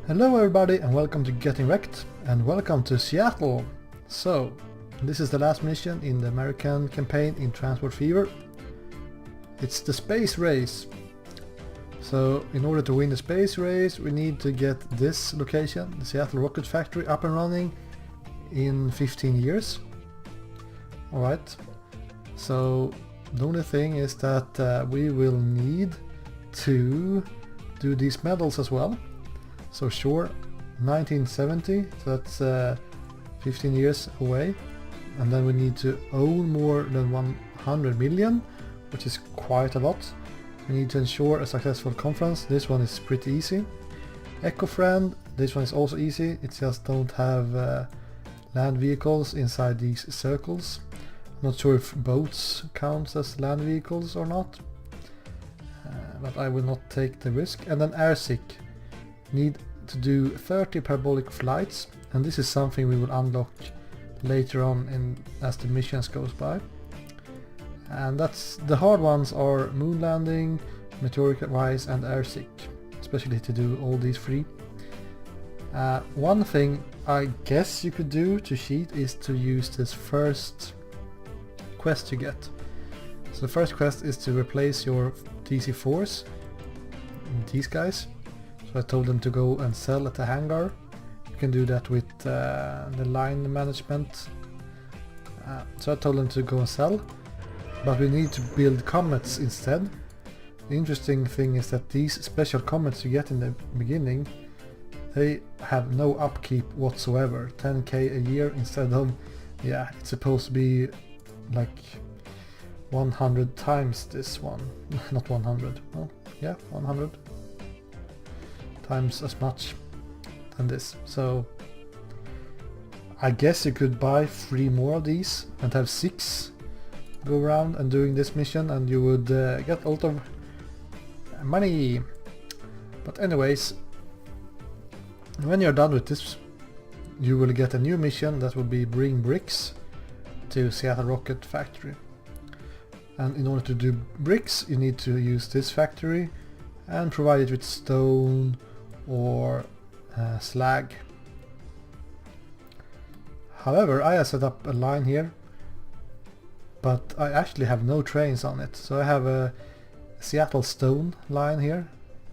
Hello everybody and welcome to Getting Wrecked and welcome to Seattle. So, this is the last mission in the American campaign in Transport Fever. It's the space race. So, in order to win the space race we need to get this location, the Seattle Rocket Factory, up and running in 15 years. Alright, so the only thing is that we will need to do these medals as well. So sure, 1970, so that's 15 years away, and then we need to own more than 100 million, which is quite a lot. We need to ensure a successful conference. This one is pretty easy. Eco-friend, this one is also easy, it just don't have land vehicles inside these circles. Not sure if boats counts as land vehicles or not, but I will not take the risk. And then airsick. Need to do 30 parabolic flights, and this is something we will unlock later on as the missions goes by. And that's the hard ones are moon landing, meteoric rise and airsick, especially to do all these three. One thing I guess you could do to cheat is to use this first quest you get. So the first quest is to replace your DC-4s, these guys. I told them to go and sell at the hangar. You can do that with the line management. So I told them to go and sell, but we need to build comets instead. The interesting thing is that these special comets you get in the beginning, they have no upkeep whatsoever. 10k a year instead of, yeah, it's supposed to be like 100 times this one. Not 100, well, yeah, 100 times as much than this. So I guess you could buy 3 more of these and have 6 go around and doing this mission, and you would get a lot of money. But anyways, when you're done with this you will get a new mission that will be bring bricks to Seattle Rocket Factory. And in order to do bricks you need to use this factory and provide it with stone or slag. However, I have set up a line here, but I actually have no trains on it. So I have a Seattle stone line here,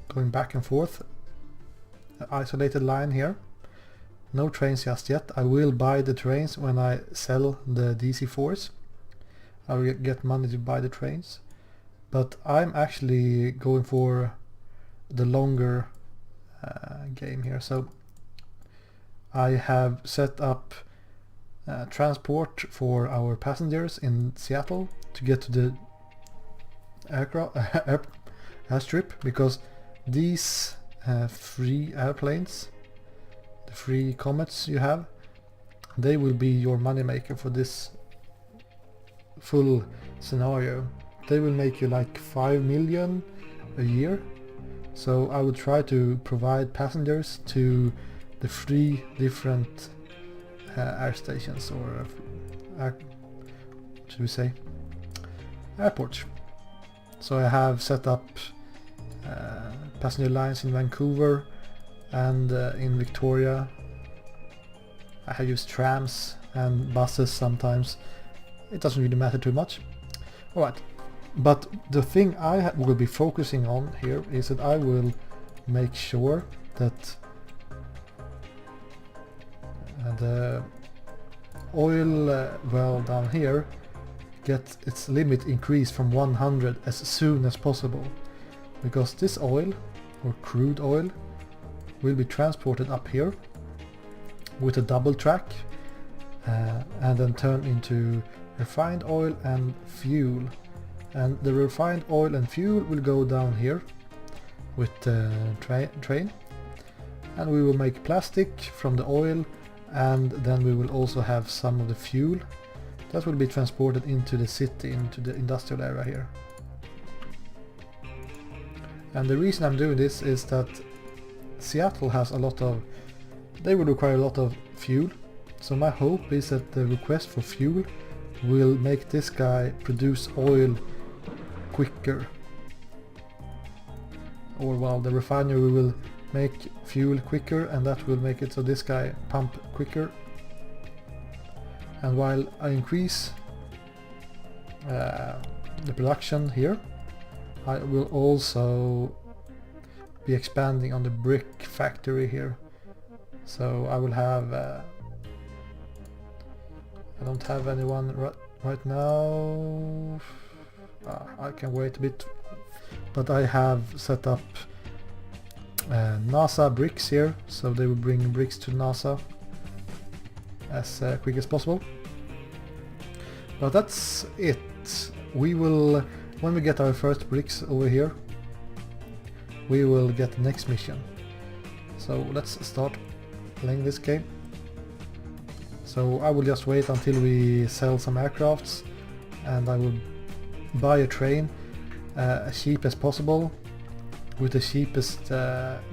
going back and forth, an isolated line here. No trains just yet. I will buy the trains when I sell the DC-4s. I will get money to buy the trains. But I'm actually going for the longer game here. So I have set up transport for our passengers in Seattle to get to the airstrip, because these 3 airplanes, the 3 comets you have, they will be your moneymaker for this full scenario. They will make you like 5 million a year. So I would try to provide passengers to the 3 different air stations, or should we say airports. So I have set up passenger lines in Vancouver and in Victoria. I have used trams and buses sometimes. It doesn't really matter too much. Alright. But the thing I will be focusing on here is that I will make sure that the oil well down here gets its limit increased from 100 as soon as possible, because this oil, or crude oil, will be transported up here with a double track and then turned into refined oil and fuel. And the refined oil and fuel will go down here with the train, and we will make plastic from the oil, and then we will also have some of the fuel that will be transported into the city, into the industrial area here. And the reason I'm doing this is that Seattle has a lot of, they will require a lot of fuel, so my hope is that the request for fuel will make this guy produce oil quicker. Or well, the refinery will make fuel quicker, and that will make it so this guy pump quicker. And while I increase the production here, I will also be expanding on the brick factory here. So I will have I don't have anyone right now. I can wait a bit, but I have set up NASA bricks here, so they will bring bricks to NASA as quick as possible. But that's it. We will, when we get our first bricks over here, we will get the next mission. So let's start playing this game. So I will just wait until we sell some aircrafts, and I will buy a train as cheap as possible with the cheapest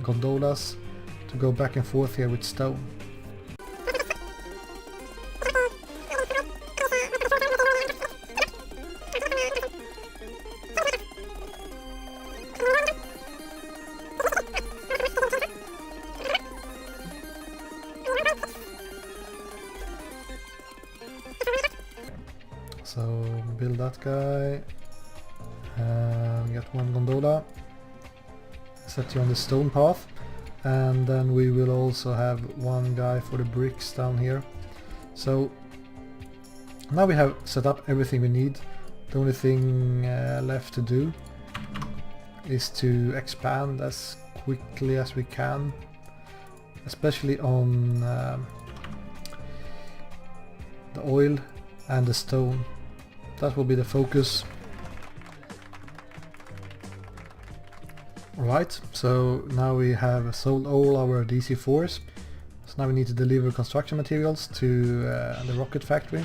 gondolas to go back and forth here with stone. So build that guy, get one gondola, set you on the stone path, and then we will also have one guy for the bricks down here. So now we have set up everything we need. The only thing left to do is to expand as quickly as we can, especially on the oil and the stone. That will be the focus. Right, so now we have sold all our DC-4s. So now we need to deliver construction materials to the rocket factory.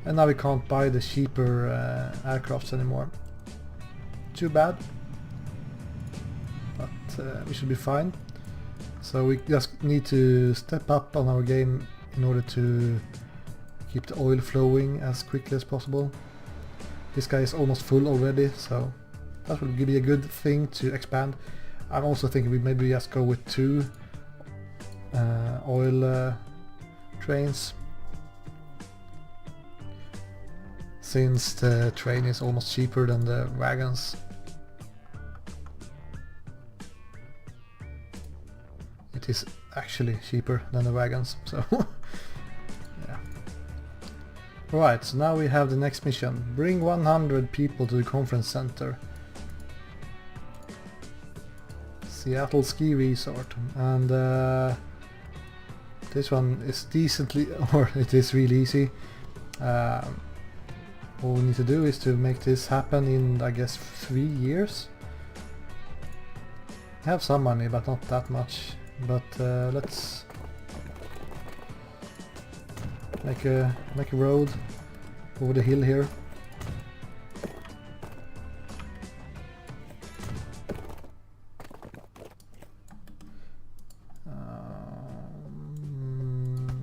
And now we can't buy the cheaper aircrafts anymore. Too bad. But we should be fine. So we just need to step up on our game in order to keep the oil flowing as quickly as possible. This guy is almost full already, so that will be a good thing to expand. I'm also thinking we maybe just go with 2 oil trains, since the train is almost cheaper than the wagons. It is actually cheaper than the wagons, so yeah. Right, so now we have the next mission. Bring 100 people to the conference center. Seattle Ski Resort. And this one is decently, or it is really easy. All we need to do is to make this happen in, I guess, 3 years. I have some money, but not that much. But let's make a road over the hill here.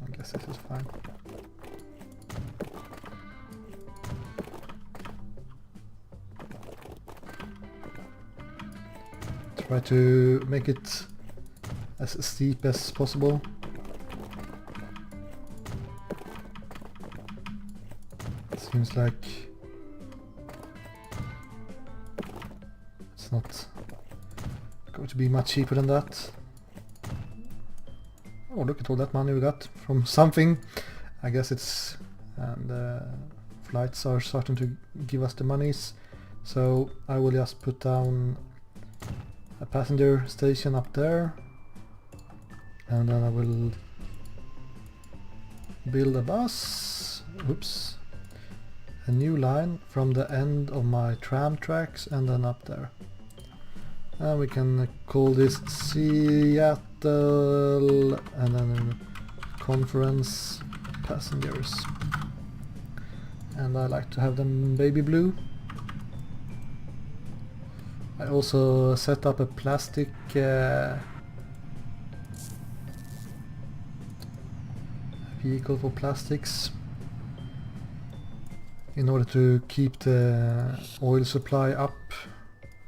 I guess this is fine. Try to make it as steep as possible. Seems like it's not going to be much cheaper than that. Oh, look at all that money we got from something. I guess it's, and flights are starting to give us the monies. So I will just put down a passenger station up there, and then I will build a bus. Oops. A new line from the end of my tram tracks and then up there. And we can call this Seattle and then conference passengers. And I like to have them baby blue. I also set up a plastic vehicle for plastics in order to keep the oil supply up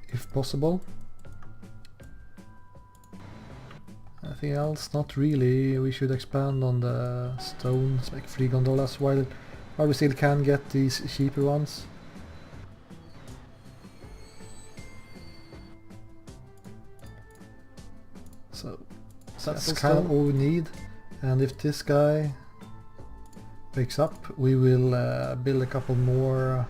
if possible. Anything else? Not really. We should expand on the stones, make 3 gondolas while we still can get these cheaper ones. So that's kind of all we need, and if this guy wakes up we will build a couple more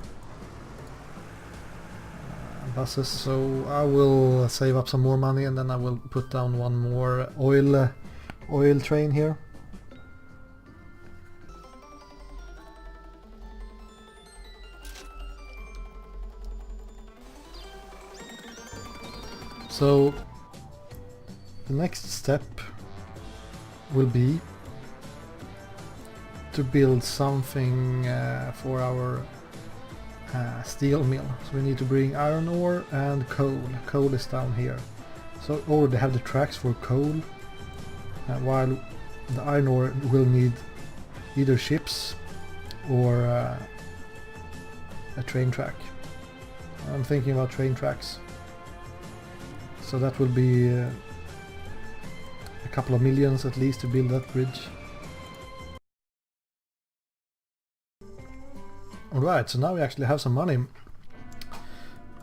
buses. So I will save up some more money and then I will put down one more oil train here. So the next step will be to build something for our steel mill. So we need to bring iron ore and coal. Coal is down here. So already have the tracks for coal, while the iron ore will need either ships or a train track. I'm thinking about train tracks. So that will be a couple of millions at least to build that bridge. Alright, so now we actually have some money.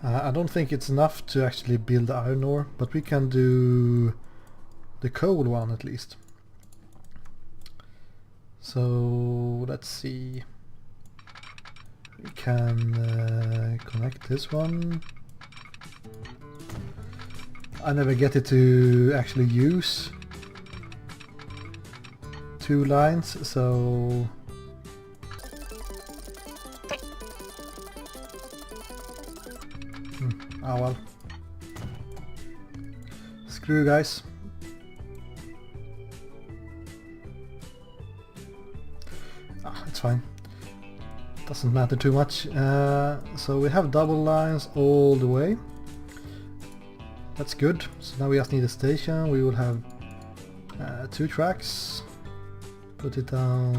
I don't think it's enough to actually build the iron ore, but we can do the coal one at least. So let's see. We can connect this one. I never get it to actually use 2 lines, so oh well. Screw you guys. It's fine. Doesn't matter too much. So we have double lines all the way. That's good. So now we just need a station. We will have 2 tracks. Put it down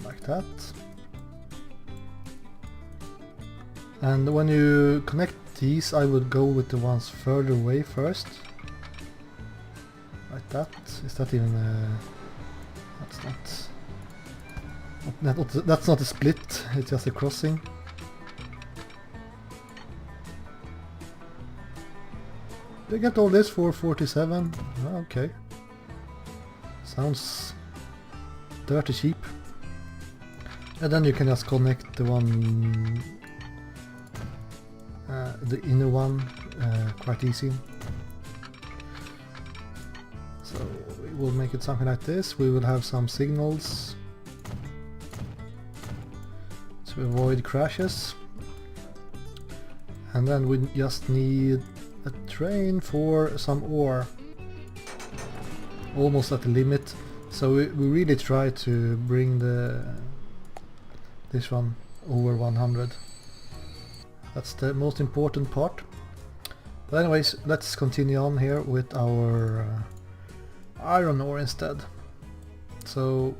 like that. And when you connect these, I would go with the ones further away first. Like that. Is that even that's not a split, it's just a crossing. They get all this for 47. Oh, okay. Sounds dirty cheap. And then you can just connect the one, the inner one, quite easy. So we will make it something like this. We will have some signals to avoid crashes. And then we just need a train for some ore. Almost at the limit. So we really try to bring this one over 100. That's the most important part. But anyways, let's continue on here with our iron ore instead. So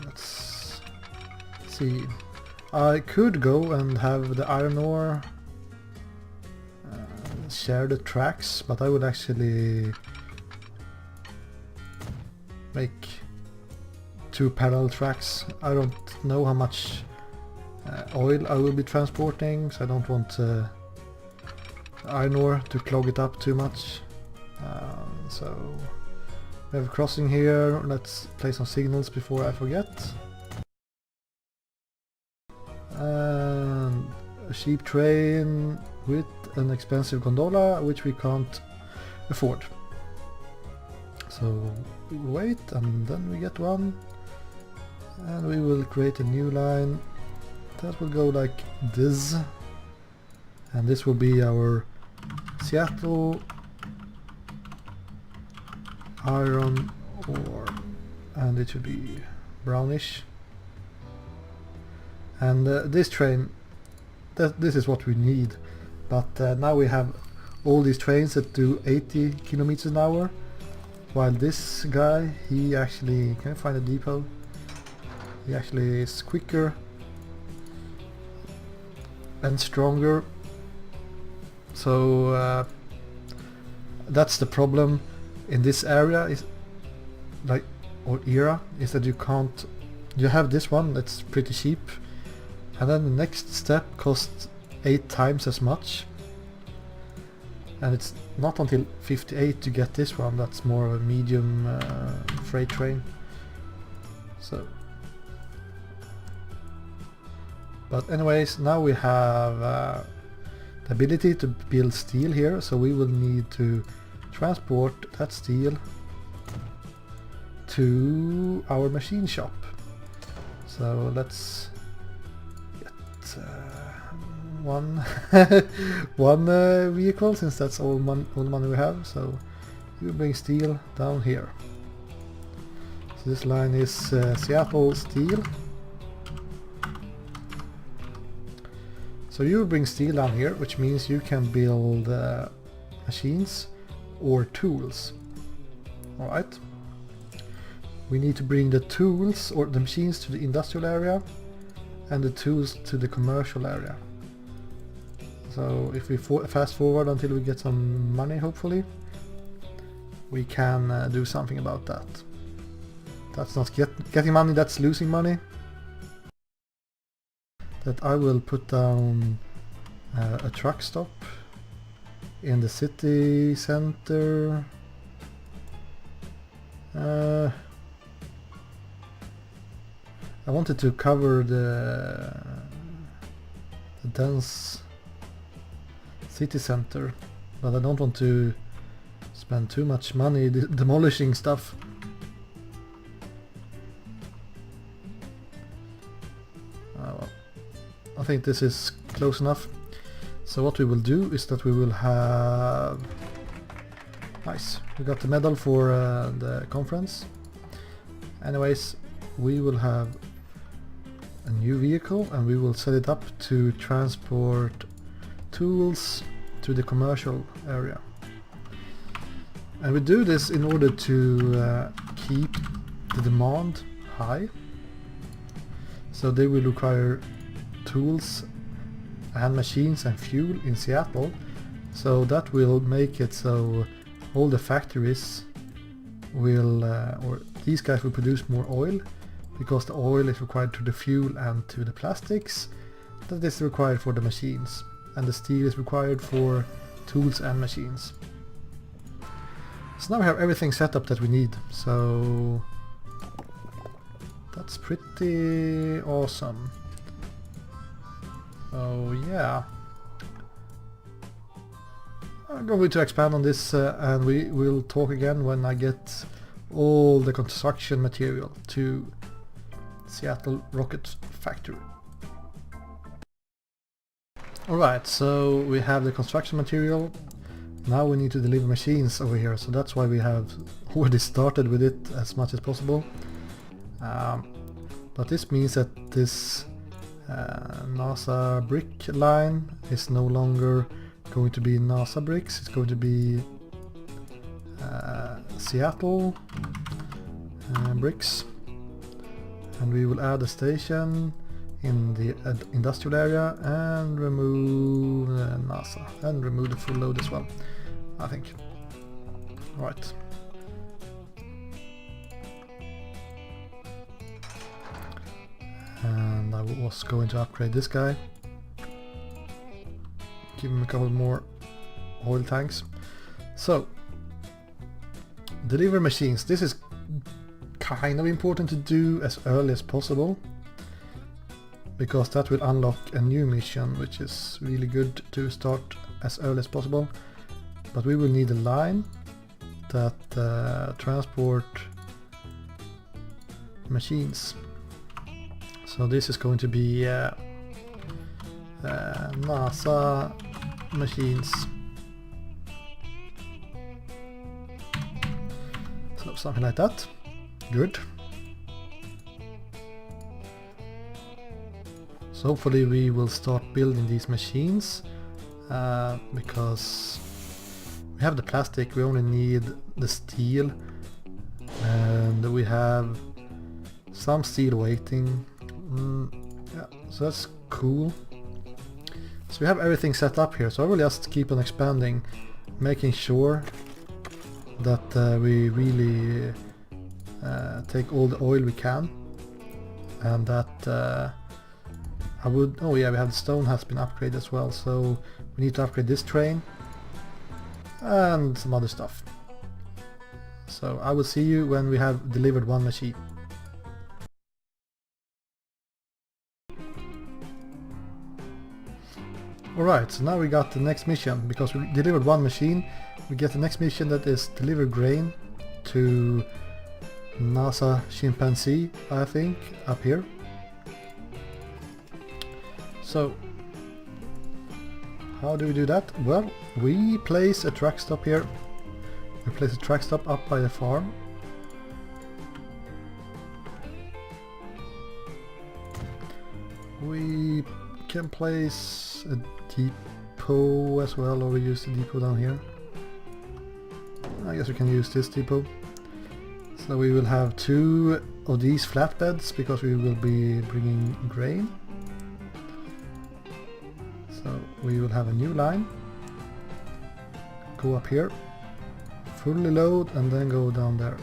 let's see. I could go and have the iron ore share the tracks, but I would actually make 2 parallel tracks. I don't know how much oil I will be transporting, so I don't want iron ore to clog it up too much. So we have a crossing here. Let's play some signals before I forget. And a cheap train with an expensive gondola, which we can't afford. So we wait and then we get one, and we will create a new line that will go like this, and this will be our Seattle iron ore, and it should be brownish. And this train, this is what we need, but now we have all these trains that do 80 kilometers an hour, while this guy, he actually, can I find a depot? He actually is quicker. and stronger. So that's the problem in this area, is like, or era, is that you can't, you have this one that's pretty cheap, and then the next step costs 8 times as much, and it's not until 58 to get this one that's more of a medium freight train. So, but anyways, now we have the ability to build steel here, so we will need to transport that steel to our machine shop. So let's get one one vehicle, since that's all the money we have. So you bring steel down here. So this line is Seattle Steel. So you bring steel down here, which means you can build machines or tools. Alright. We need to bring the tools or the machines to the industrial area and the tools to the commercial area. So if we fast forward until we get some money, hopefully, we can do something about that. That's not getting money, that's losing money. That I will put down a truck stop in the city center. I wanted to cover the dense city center, but I don't want to spend too much money demolishing stuff. Well, I think this is close enough. So what we will do is that we will have... Nice, we got the medal for the conference. Anyways, we will have a new vehicle and we will set it up to transport tools to the commercial area. And we do this in order to keep the demand high. So they will require tools and machines and fuel in Seattle. So that will make it so all the factories will, or these guys will produce more oil, because the oil is required to the fuel and to the plastics that is required for the machines, and the steel is required for tools and machines. So now we have everything set up that we need, so that's pretty awesome. Oh yeah, I'm going to expand on this and we will talk again when I get all the construction material to Seattle Rocket Factory. Alright, so we have the construction material. Now we need to deliver machines over here, so that's why we have already started with it as much as possible. But this means that this NASA brick line is no longer going to be NASA bricks, it's going to be Seattle bricks. And we will add a station in the industrial area and remove NASA and remove the full load as well, I think. Right. And I was going to upgrade this guy. Give him a couple more oil tanks. So, deliver machines. This is kind of important to do as early as possible, because that will unlock a new mission, which is really good to start as early as possible. But we will need a line that transport machines. So this is going to be NASA machines. So something like that. Good. So hopefully we will start building these machines because we have the plastic, we only need the steel, and we have some steel waiting. Yeah, so that's cool. So we have everything set up here, so I will just keep on expanding, making sure that we really take all the oil we can, and that oh yeah, we have the stone has been upgraded as well, so we need to upgrade this train and some other stuff. So I will see you when we have delivered one machine. Alright, so now we got the next mission. Because we delivered one machine, we get the next mission, that is deliver grain to NASA Chimpanzee, I think, up here. So how do we do that? Well, we place a truck stop here. We place a truck stop up by the farm. We can place a depot as well, or we use the depot down here. I guess we can use this depot. So we will have 2 of these flatbeds because we will be bringing grain. So we will have a new line. Go up here, fully load, and then go down there.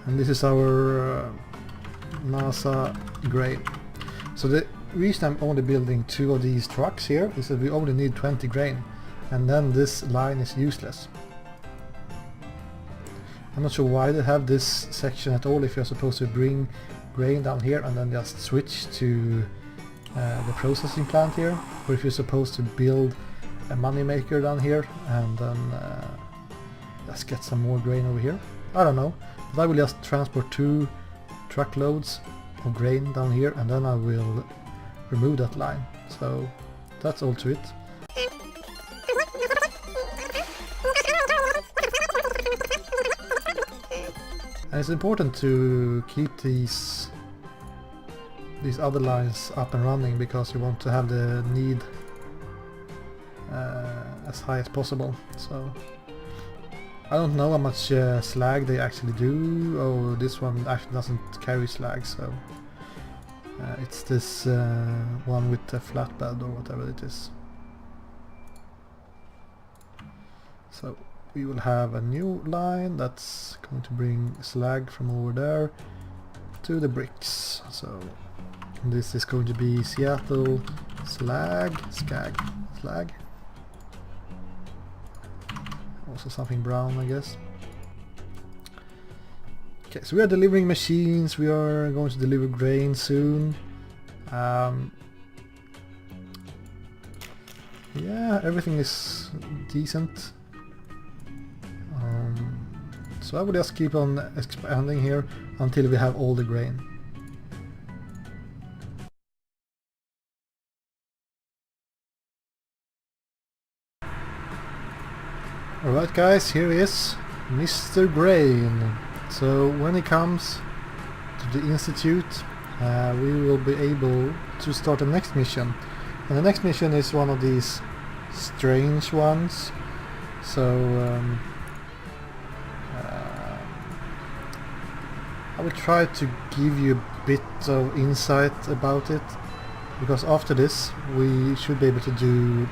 And this is our NASA grain. So the reason I'm only building 2 of these trucks here is that we only need 20 grain, and then this line is useless. I'm not sure why they have this section at all if you're supposed to bring grain down here and then just switch to the processing plant here, or if you're supposed to build a money maker down here and then just get some more grain over here. I don't know, but I will just transport 2 truckloads of grain down here, and then I will remove that line. So that's all to it. And it's important to keep these other lines up and running because you want to have the need as high as possible. So I don't know how much slag they actually do. Oh, this one actually doesn't carry slag, so it's this one with the flatbed or whatever it is. So we will have a new line that's going to bring slag from over there to the bricks. So this is going to be Seattle slag. Also something brown, I guess. Okay, so we are delivering machines, we are going to deliver grain soon. Yeah, everything is decent. So I will just keep on expanding here until we have all the grain. Alright guys, here is Mr. Grain. So when he comes to the Institute, we will be able to start the next mission. And the next mission is one of these strange ones. So I will try to give you a bit of insight about it, because after this we should be able to do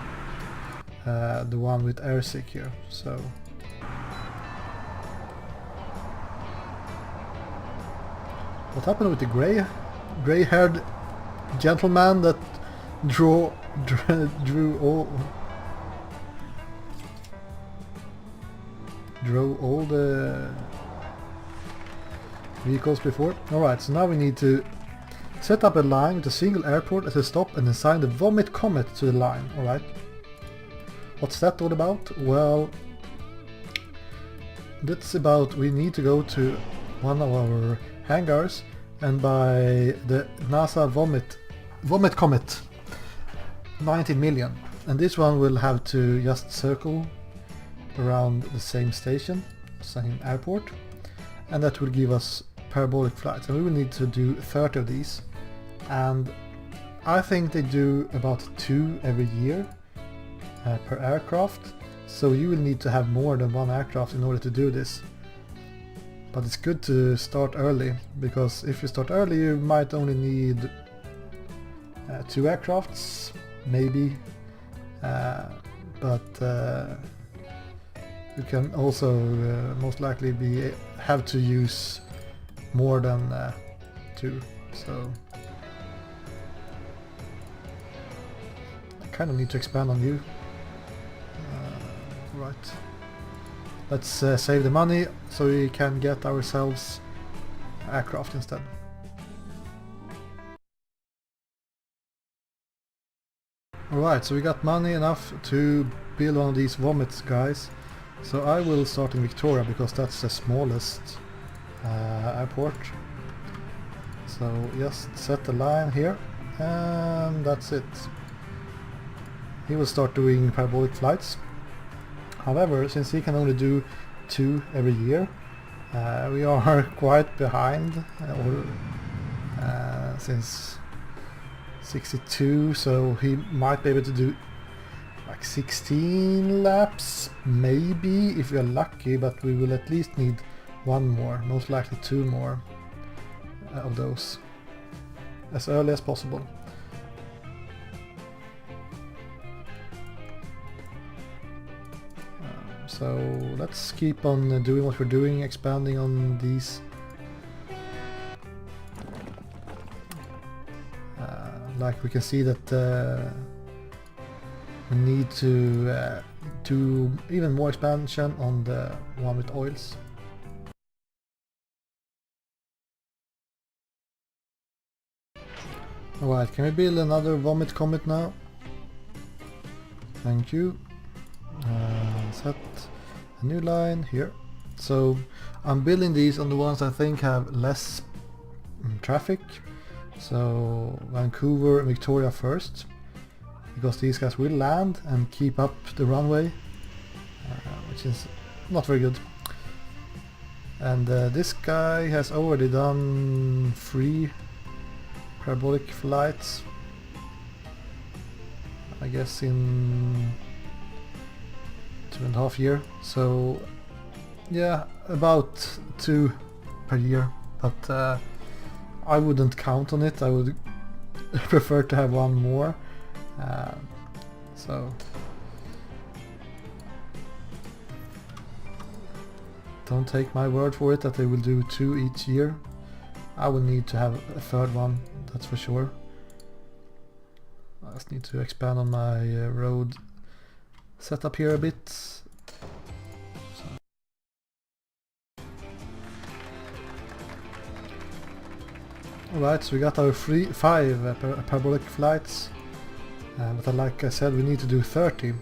the one with airsick here. So what happened with the gray-haired gentleman that drew all the vehicles before? Alright, so now we need to set up a line with a single airport as a stop and assign the Vomit Comet to the line. Alright. What's that all about? Well, that's about we need to go to one of our hangars and buy the NASA Vomit Comet 19 million. And this one will have to just circle around the same station, same airport, and that will give us parabolic flights. And we will need to do 30 of these, and I think they do about 2 every year per aircraft, so you will need to have more than 1 aircraft in order to do this. But it's good to start early, because if you start early you might only need 2 aircrafts, maybe, but you can also most likely have to use more than 2, so I kind of need to expand on you. Right, let's save the money so we can get ourselves aircraft instead. Alright, so we got money enough to build one of these vomits guys. So I will start in Victoria because that's the smallest airport. So just set the line here and that's it. He will start doing parabolic flights. However, since he can only do 2 every year, we are quite behind since 62, so he might be able to do like 16 laps, maybe, if we are lucky, but we will at least need 1 more, most likely 2 more of those, as early as possible. So let's keep on doing what we're doing, expanding on these. Like we can see that we need to do even more expansion on the one with oils. Alright, can we build another vomit comet now? Thank you. Set a new line here. So I'm building these on the ones I think have less traffic. So Vancouver and Victoria first, because these guys will land and keep up the runway, which is not very good. And this guy has already done 3 parabolic flights, I guess in 2.5 years. So yeah, about 2 per year, but I wouldn't count on it. I would prefer to have 1 more. So don't take my word for it that they will do 2 each year. I will need to have a 3rd one, that's for sure. I just need to expand on my road setup here a bit. Alright, so we got our 5 parabolic flights, but like I said, we need to do 30.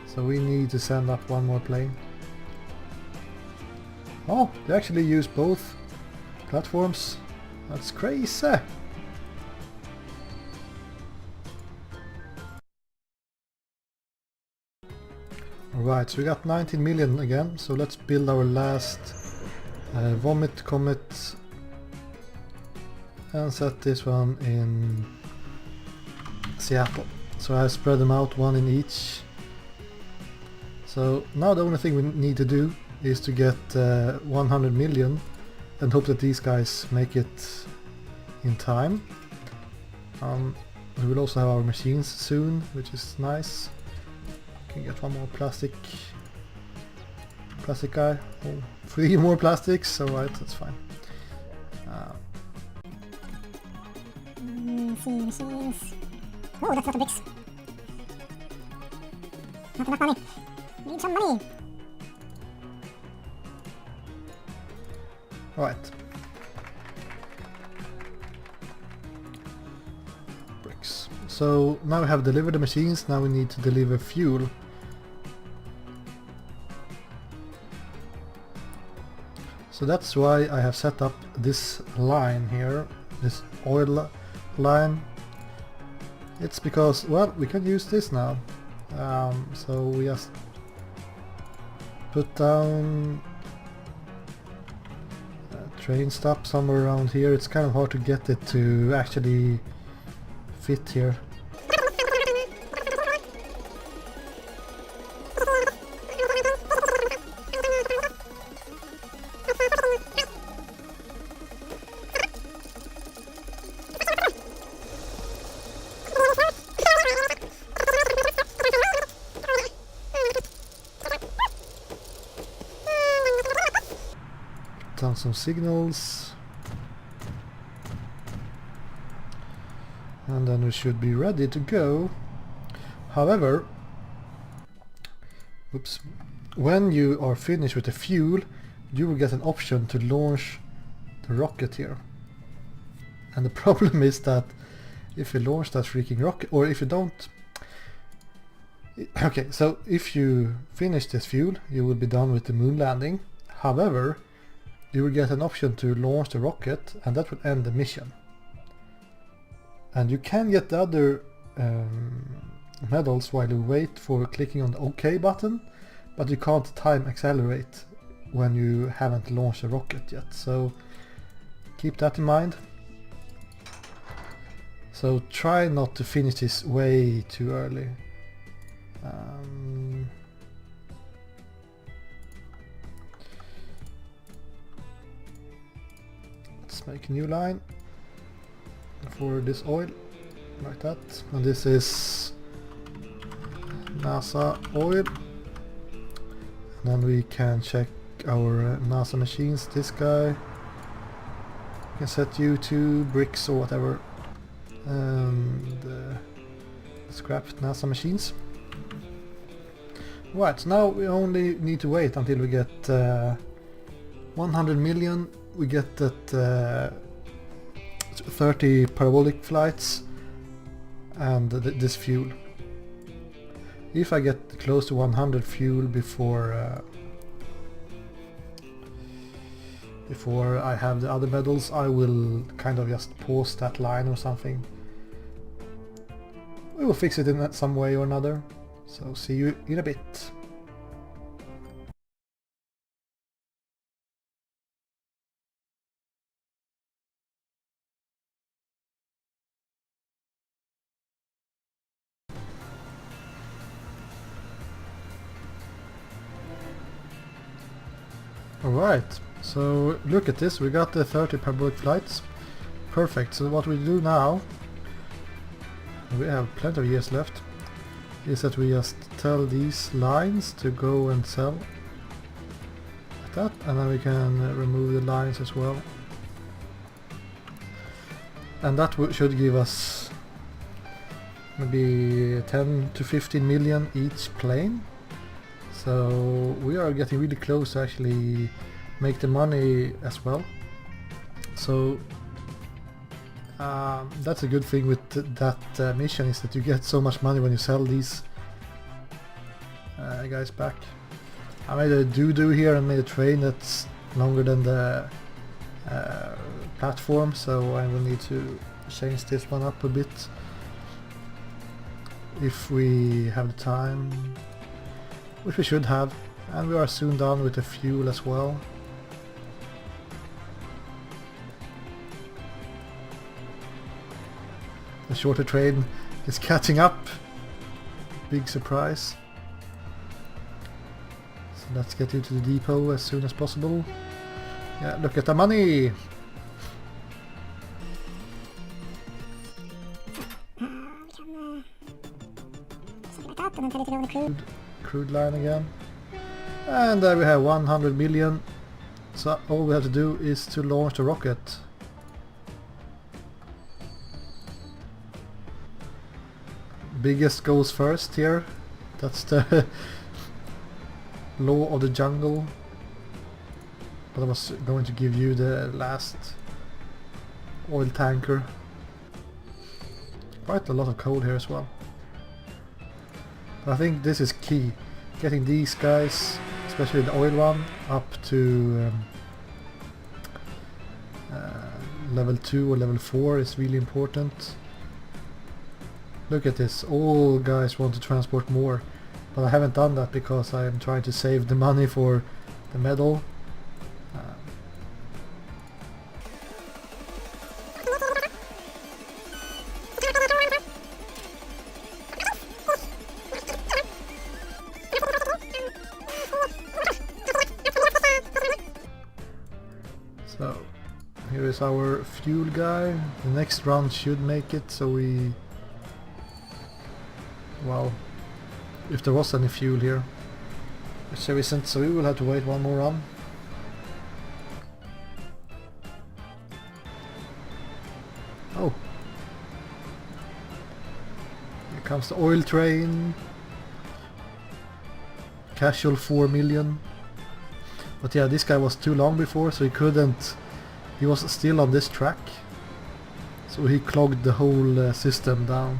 So we need to send up 1 more plane. Oh, they actually use both platforms. That's crazy! Alright, so we got 19 million again, so let's build our last vomit comet and set this one in Seattle. So I spread them out, 1 in each. So now the only thing we need to do is to get 100 million and hope that these guys make it in time. We will also have our machines soon, which is nice. Can get 1 more plastic guy. Oh, 3 more plastics, alright, that's fine. Machines. Oh, that's a lot of bricks. Not enough money. Need some money. Right. Bricks. So now we have delivered the machines, now we need to deliver fuel. So that's why I have set up this line here, this oil line. It's because, well, we can use this now. So we just put down a train stop somewhere around here. It's kind of hard to get it to actually fit here. down some signals. And then we should be ready to go. However, oops, when you are finished with the fuel, you will get an option to launch the rocket here. And the problem is that if you launch that freaking rocket, or if you don't... Okay, so if you finish this fuel, you will be done with the moon landing. However, you will get an option to launch the rocket, and that will end the mission. And you can get the other medals while you wait for clicking on the OK button, but you can't time accelerate when you haven't launched a rocket yet. So keep that in mind. So try not to finish this way too early. Let's make a new line for this oil, like that. And this is NASA oil. And then we can check our NASA machines. This guy, you can set you to bricks or whatever. And scrap NASA machines. Right, so now we only need to wait until we get 100 million. We get that 30 parabolic flights and this fuel. If I get close to 100 fuel before I have the other medals, I will kind of just pause that line or something. We will fix it in some way or another. So see you in a bit. Alright, so look at this, we got the 30 parabolic flights. Perfect, so what we do now, we have plenty of years left, is that we just tell these lines to go and sell like that, and then we can remove the lines as well. And that should give us maybe 10 to 15 million each plane. So we are getting really close to actually make the money as well. So that's a good thing with that mission, is that you get so much money when you sell these guys back. I made a doo-doo here and made a train that's longer than the platform, so I will need to change this one up a bit if we have the time, which we should have, and we are soon done with the fuel as well. The shorter train is catching up. Big surprise. So let's get you to the depot as soon as possible. Yeah, look at the money! Crude line again. And there we have 100 million. So all we have to do is to launch the rocket. Biggest goes first here. That's the law of the jungle. But I was going to give you the last oil tanker. Quite a lot of coal here as well. But I think this is key. Getting these guys, especially the oil one, up to level 2 or level 4 is really important. Look at this, all guys want to transport more, but I haven't done that because I'm trying to save the money for the medal. So, here is our fuel guy. The next round should make it, so we... Well, if there was any fuel here, which there isn't, so we will have to wait one more run. comes the oil train. Casual 4 million. But yeah, this guy was too long before, so he couldn't... He was still on this track. So he clogged the whole system down.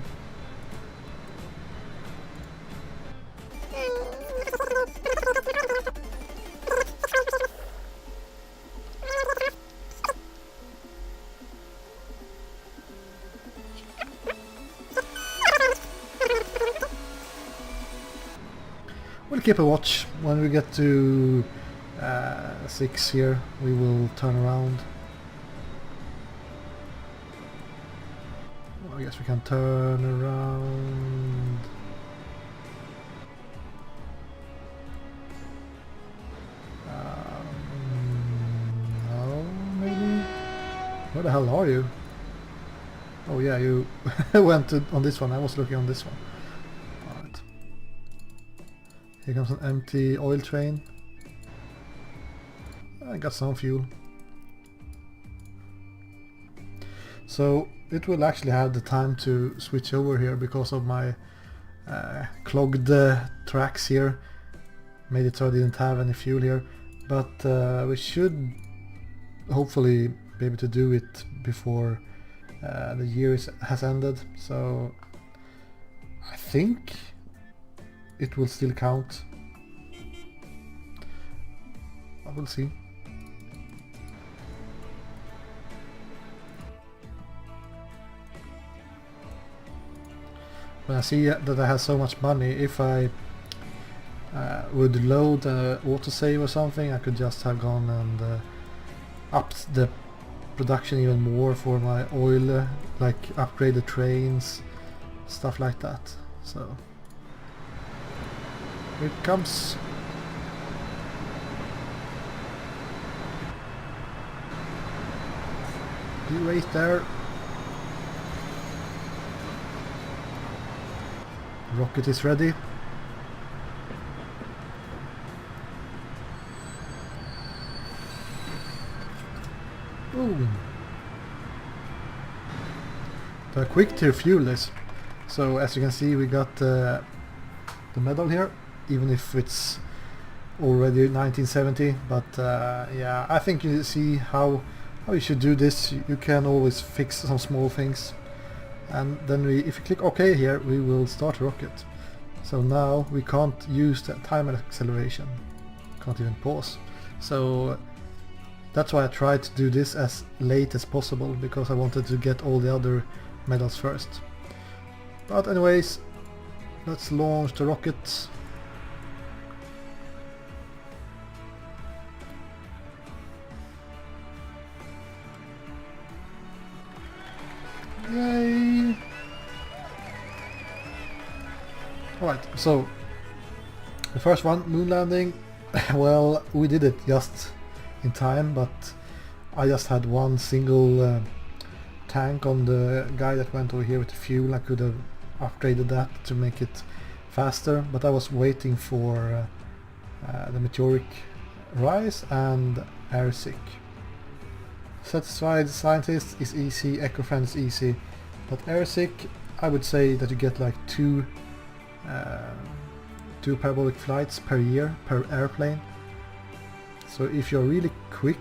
We'll keep a watch. When we get to 6 here, we will turn around. Well, I guess we can turn around. No, maybe? Where the hell are you? Oh yeah, you went on this one. I was looking on this one. Alright. Here comes an empty oil train. I got some fuel. So it will actually have the time to switch over here because of my clogged tracks here. Made it so I didn't have any fuel here. But we should hopefully be able to do it before the year has ended. So I think it will still count. I will see. When I see that I have so much money, if I would load autosave or something, I could just have gone and upped the production even more for my oil, like upgrade the trains, stuff like that. So here it comes. You wait there. Rocket is ready. Boom. They're quick to fuel this. So as you can see, we got the medal here, even if it's already 1970. But yeah, I think you see how you should do this. You can always fix some small things. And then if you click OK here, we will start a rocket. So now we can't use the time acceleration, can't even pause. So that's why I tried to do this as late as possible, because I wanted to get all the other medals first. But anyways, let's launch the rocket. Yay! Alright, so the first one, moon landing. Well, we did it just in time, but I just had one single tank on the guy that went over here with the fuel. I could have upgraded that to make it faster, but I was waiting for the meteoric rise and airsick. Satisfied scientist is easy, eco-friend is easy, but airsick, I would say that you get like two parabolic flights per year per airplane. So if you're really quick,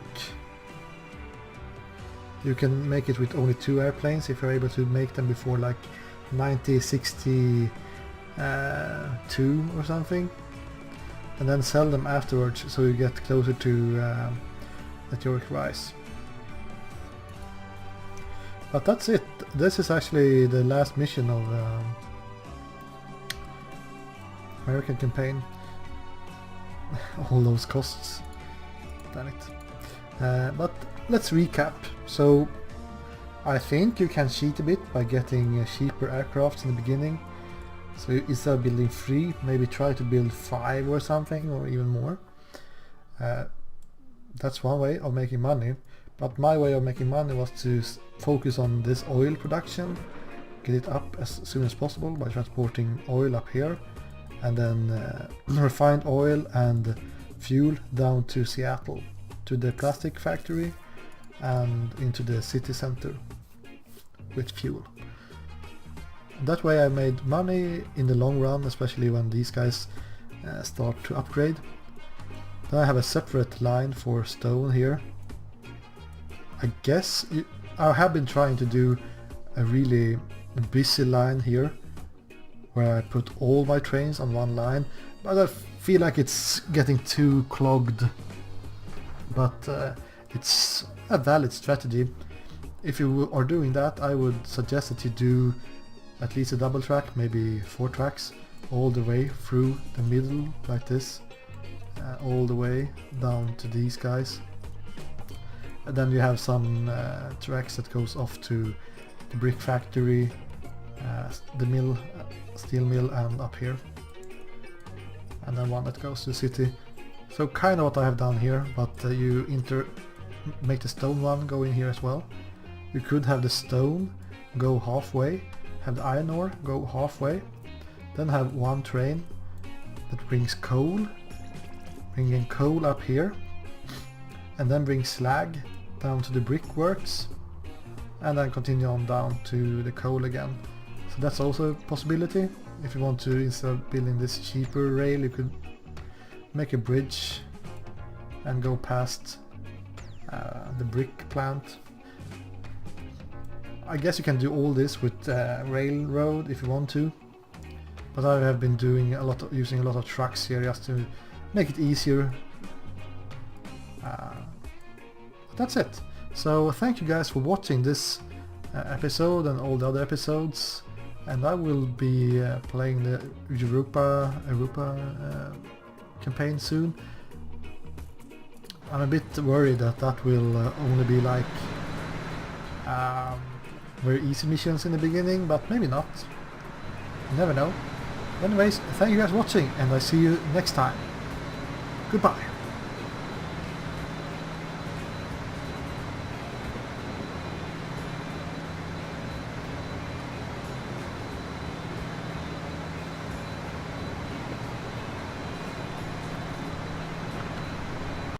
you can make it with only 2 airplanes if you're able to make them before like 1962 or something, and then sell them afterwards so you get closer to meteoric rise. But that's it. This is actually the last mission of American campaign. All those costs. Damn it. But let's recap. So I think you can cheat a bit by getting cheaper aircrafts in the beginning. So instead of building 3, maybe try to build 5 or something, or even more. That's one way of making money. But my way of making money was to focus on this oil production, get it up as soon as possible by transporting oil up here, and then refined oil and fuel down to Seattle, to the plastic factory and into the city center with fuel. That way I made money in the long run, especially when these guys start to upgrade. Then I have a separate line for stone here. I guess I have been trying to do a really busy line here, where I put all my trains on one line, but I feel like it's getting too clogged. But it's a valid strategy. If you are doing that, I would suggest that you do at least a double track, maybe 4 tracks, all the way through the middle like this, all the way down to these guys. And then you have some tracks that goes off to the brick factory, the mill, steel mill, and up here. And then one that goes to the city. So kind of what I have done here, but you make the stone one go in here as well. You could have the stone go halfway, have the iron ore go halfway, then have one train that brings coal, bringing coal up here, and then bring slag down to the brickworks, and then continue on down to the coal again. So that's also a possibility. If you want to, instead of building this cheaper rail, you could make a bridge and go past the brick plant. I guess you can do all this with railroad if you want to, but I have been doing using a lot of trucks here just to make it easier. That's it. So thank you guys for watching this episode and all the other episodes, and I will be playing the Europa campaign soon. I'm a bit worried that will only be like very easy missions in the beginning, but maybe not. You never know. Anyways, thank you guys for watching, and I see you next time. Goodbye.